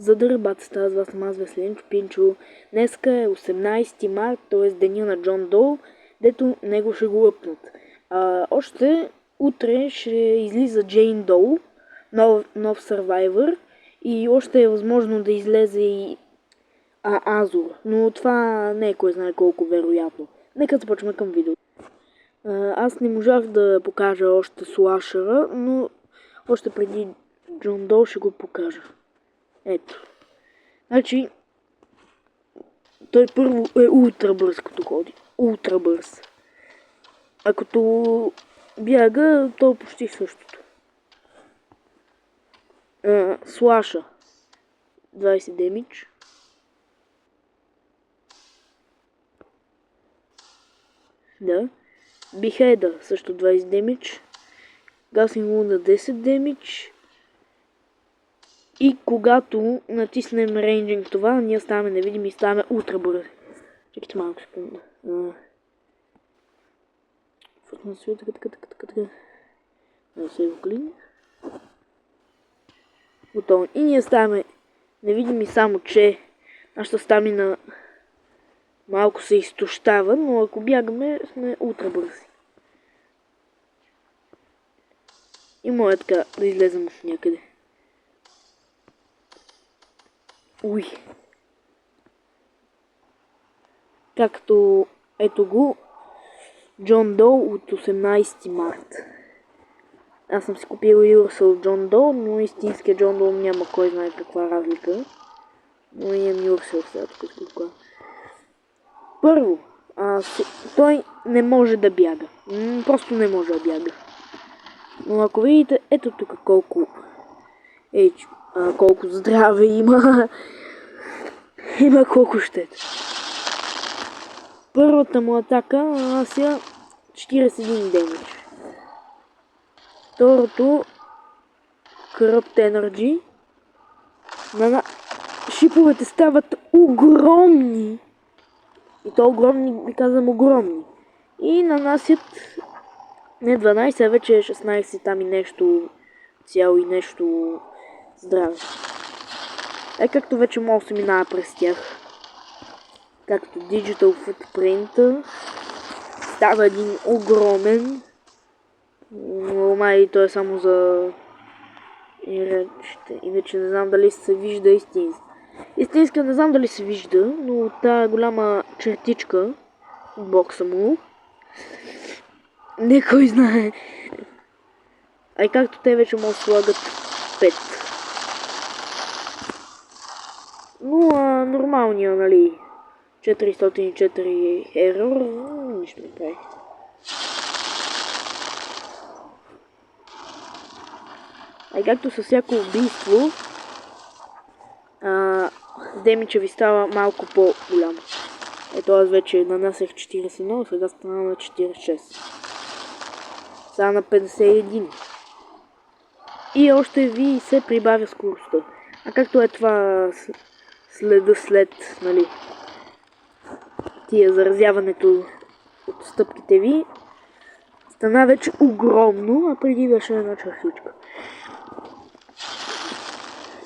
За дърбата с вас съм аз Веселинчо Пинчо. Днеска е 18 март, т.е. деня на Джон Доу, дето него ще го лъпнат. Още утре ще излиза Джейн Доу, нов Survivor, и още е възможно да излезе и Азур, но това не е кой знае колко вероятно. Нека започваме към видео. Аз не можах да покажа още слашера, но още преди Джон Доу ще го покажа. Ето. Значи, той първо е ултра бърз като ходи. Ултра бърз. А като бяга, то е почти същото. Слаша. 20 демидж. Да. Бихеда също 20 демидж. Гасинг Вунда 10 демидж. И когато натиснем рейнджинг това, ние ставаме невидими и ставаме ултра бързи. Чекайте малко секунда. Да се вклини. Готово. И ние ставаме невидими, само че нашата стамина малко се изтощава, но ако бягаме, сме ултра бързи. И може така да излезем от някъде. Уй. Както ето го Джон Доу от 18 март. Аз съм си купил Юрсъл Джон Доу, но истинския Джон Доу няма кой знае каква разлика. Но имам Юрсъл сега тук с това. Първо, той не може да бяга. Просто не може да бяга. Но ако видите, ето тук колко здраве има. Има колко щет. Първата му атака нанася 41 демидж. Второто Corrupt Energy. Шиповете стават огромни. И то огромни, ви казвам огромни. И нанасят не 12, а вече 16 там и нещо цяло и нещо здраве. Както вече мога да се минава през тях. Както Digital Footprint става един огромен. Но май той е само за иначе не знам дали се вижда истинска не знам дали се вижда, но тази голяма чертичка от бокса му не кой знае. Както те вече могат да слагат 5. Но нормалния, нали, 404 ерор, нищо не прави. Както със всяко убийство, демиджа ви става малко по-голям. Ето аз вече нанасях 41, сега стана на 46. Сега на 51. И още ви се прибавя скоростта. Както е това след, нали, тия заразяването от стъпките ви, стана вече огромно, а преди беше една чархичка.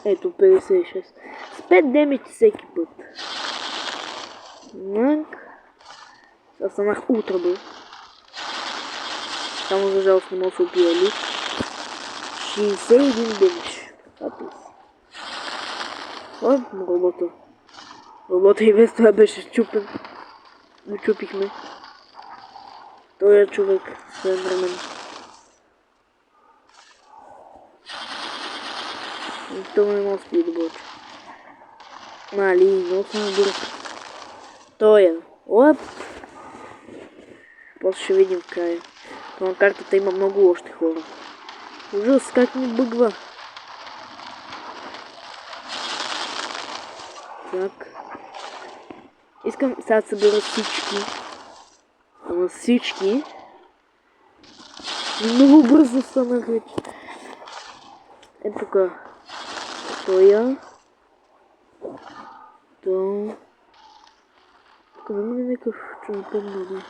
Ето 56. С 5 демидж всеки път. Сега станах ултра бърз. Само за жалост не мога да се убия ли. 61 демидж. Робота. Робота и без това беше счупен. Начупихме. Той е човек след време. Това не мога да спи да бъча. Мали, много съм бърз. Той е. Оп! После ще видим в края. Това на картата има много лоши хора. Ужас, как ми бъгва. Так. Искам сега да събера всички. Ама всички. Много бързо станах вече. Тук. Тоя. Тук да мине някакъв, че не помня да.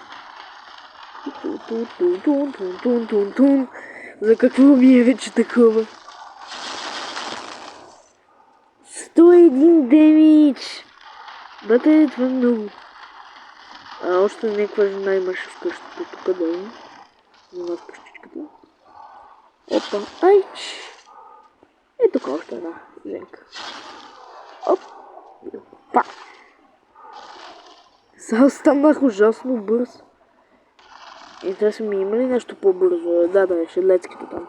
За какво ми е вече такова? 101 демидж! Бате, това е много. Още някаква жена имаше в къщата тук, да е. Занимава с пъщичката. Опа, ай! И тук още една женка. Оп! Па! Сега станах ужасно бърз. Интересно ми има ли нещо по-бързо? Да, шедлецките там.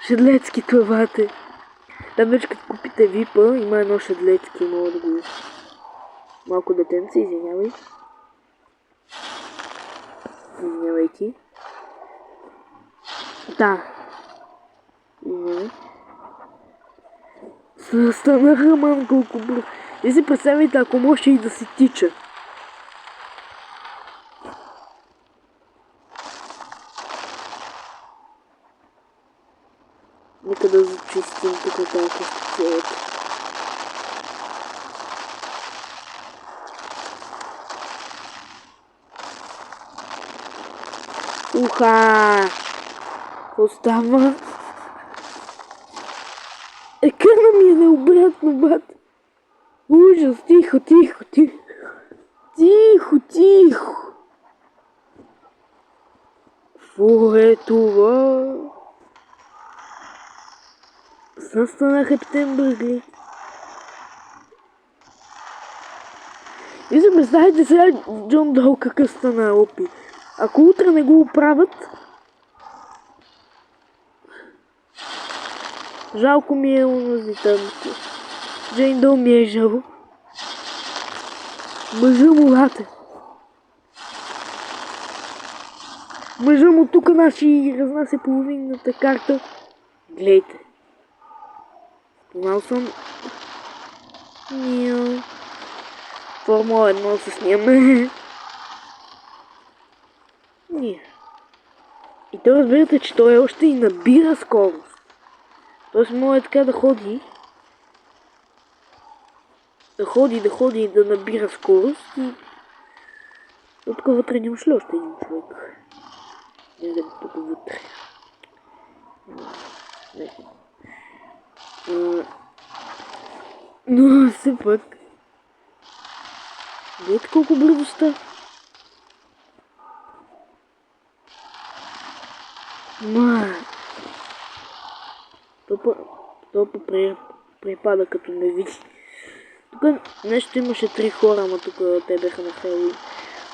Шедлецки това-те. Там вече като купите випа, има едно шедлецки, мога да го... Малко детенце, извинявай. Извинявайки. Да. Извинявай. Станаха, мам, колко бързо. И си представите, ако може и да си тича. Нека да зачистим тук тази къща. Уха! Какво става? Екрана ми е необратно, бат. Ужас, тихо. Тихо. Какво е това? Сега стана Хептембърли. И се представете сега Джон Дол какъв стана опи. Ако утре не го оправят, жалко ми е онази там. Джейн Дол ми е жал. Мъжа му лате. Мъжа му тук наши разнася половината карта. Глейте. Спомнал съм. Нио. Формула 1 се снимаме. Ние. И то разбирате, че той още и набира скорост. Тоест може така да ходи. Да набира скорост и... Тук вътре нямаш ли още един човек? Не знам тук вътре. Но все пак. Гледайте колко бързо става. Това припада като ме види. Тук нещо имаше 3 хора, ама тук те бяха на Хелуин.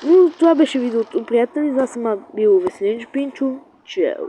Но това беше видеото, приятели. Аз съм бил Веселинч Пинчо. Чао!